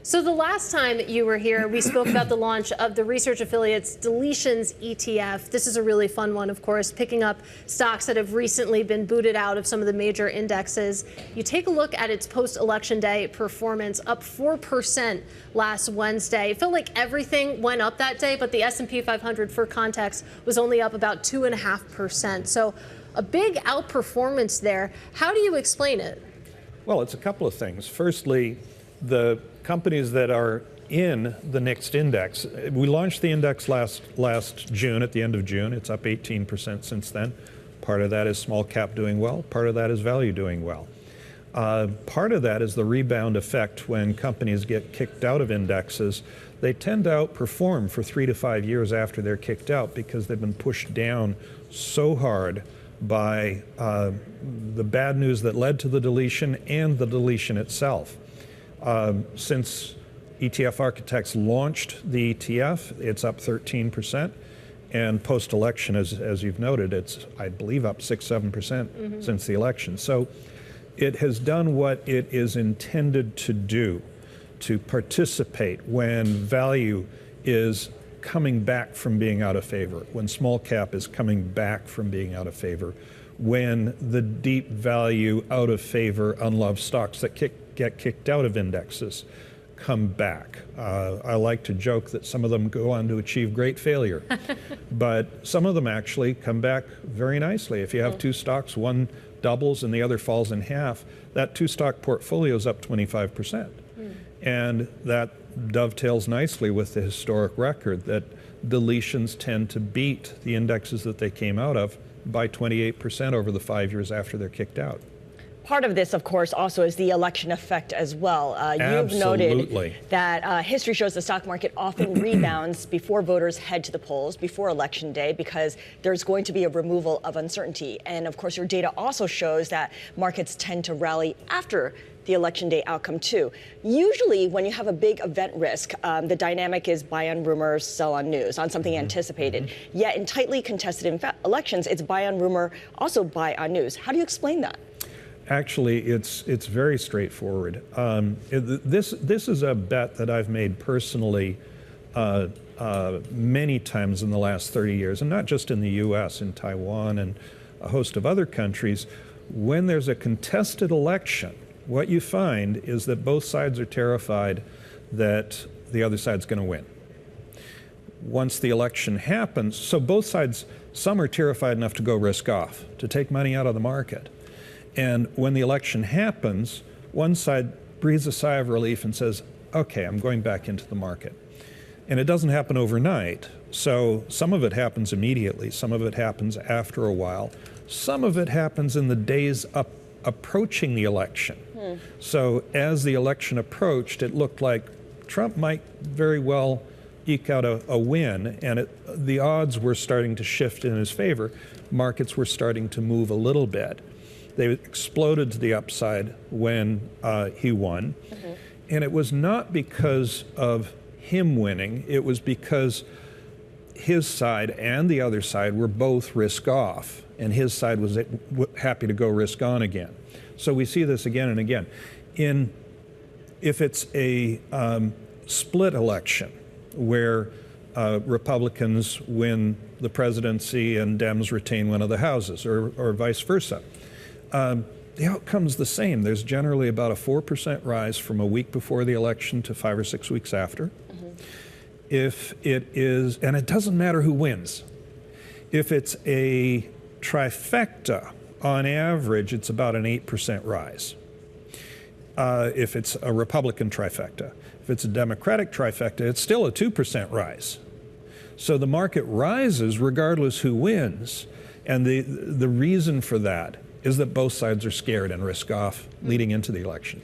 So the last time you were here, we spoke about the launch of the research affiliate's deletions ETF. This is a really fun one, of course, picking up stocks that have recently been booted out of some of the major indexes. You take a look at its post-election day performance, up 4% last Wednesday. It felt like everything went up that day, but the S&P 500, for context, was only up about 2.5%. So a big outperformance there. How do you explain it? Well, it's a couple of things. Firstly, the companies that are in the next index. We launched the index last June, at the end of June. It's up 18% since then. Part of that is small cap doing well. Part of that is value doing well. Part of that is the rebound effect. When companies get kicked out of indexes, they tend to outperform for 3 to 5 years after they're kicked out because they've been pushed down so hard by the bad news that led to the deletion and the deletion itself. Since ETF Architects launched the ETF, it's up 13%. And post-election, as you've noted, it's, I believe, up 6-7% since the election. So it has done what it is intended to do, to participate when value is coming back from being out of favor, when small cap is coming back from being out of favor, when the deep value, out of favor, unloved stocks that get kicked out of indexes come back. I like to joke that some of them go on to achieve great failure, but some of them actually come back very nicely. If you have two stocks, one doubles and the other falls in half, that two-stock portfolio is up 25%. And that dovetails nicely with the historic record that deletions tend to beat the indexes that they came out of by 28% over the 5 years after they're kicked out. Part of this, of course, also is the election effect as well. You've noted that history shows the stock market often rebounds before voters head to the polls, before Election Day, because there's going to be a removal of uncertainty. And of course, your data also shows that markets tend to rally after the Election Day outcome, too. Usually, when you have a big event risk, the dynamic is buy on rumors, sell on news, on something anticipated. Yet in tightly contested elections, it's buy on rumor, also buy on news. How do you explain that? Actually, it's very straightforward. This is a bet that I've made personally many times in the last 30 years, and not just in the U.S., in Taiwan and a host of other countries. When there's a contested election, what you find is that both sides are terrified that the other side's going to win. Once the election happens, so both sides, some are terrified enough to go risk off, to take money out of the market. And when the election happens, one side breathes a sigh of relief and says, okay, I'm going back into the market. And it doesn't happen overnight. So some of it happens immediately. Some of it happens after a while. Some of it happens in the days approaching the election. So as the election approached, it looked like Trump might very well eke out a win, and the odds were starting to shift in his favor. Markets were starting to move a little bit. They exploded to the upside when he won. And it was not because of him winning. It was because his side and the other side were both risk off, and his side was happy to go risk on again. So we see this again and again. If it's a split election where Republicans win the presidency and Dems retain one of the houses, or vice versa, the outcome's the same. There's generally about a 4% rise from a week before the election to 5 or 6 weeks after. If it is, and it doesn't matter who wins, if it's a trifecta, on average, it's about an 8% rise. If it's a Republican trifecta. If it's a Democratic trifecta, it's still a 2% rise. So the market rises regardless who wins. And the reason for that is that both sides are scared and risk off leading into the election.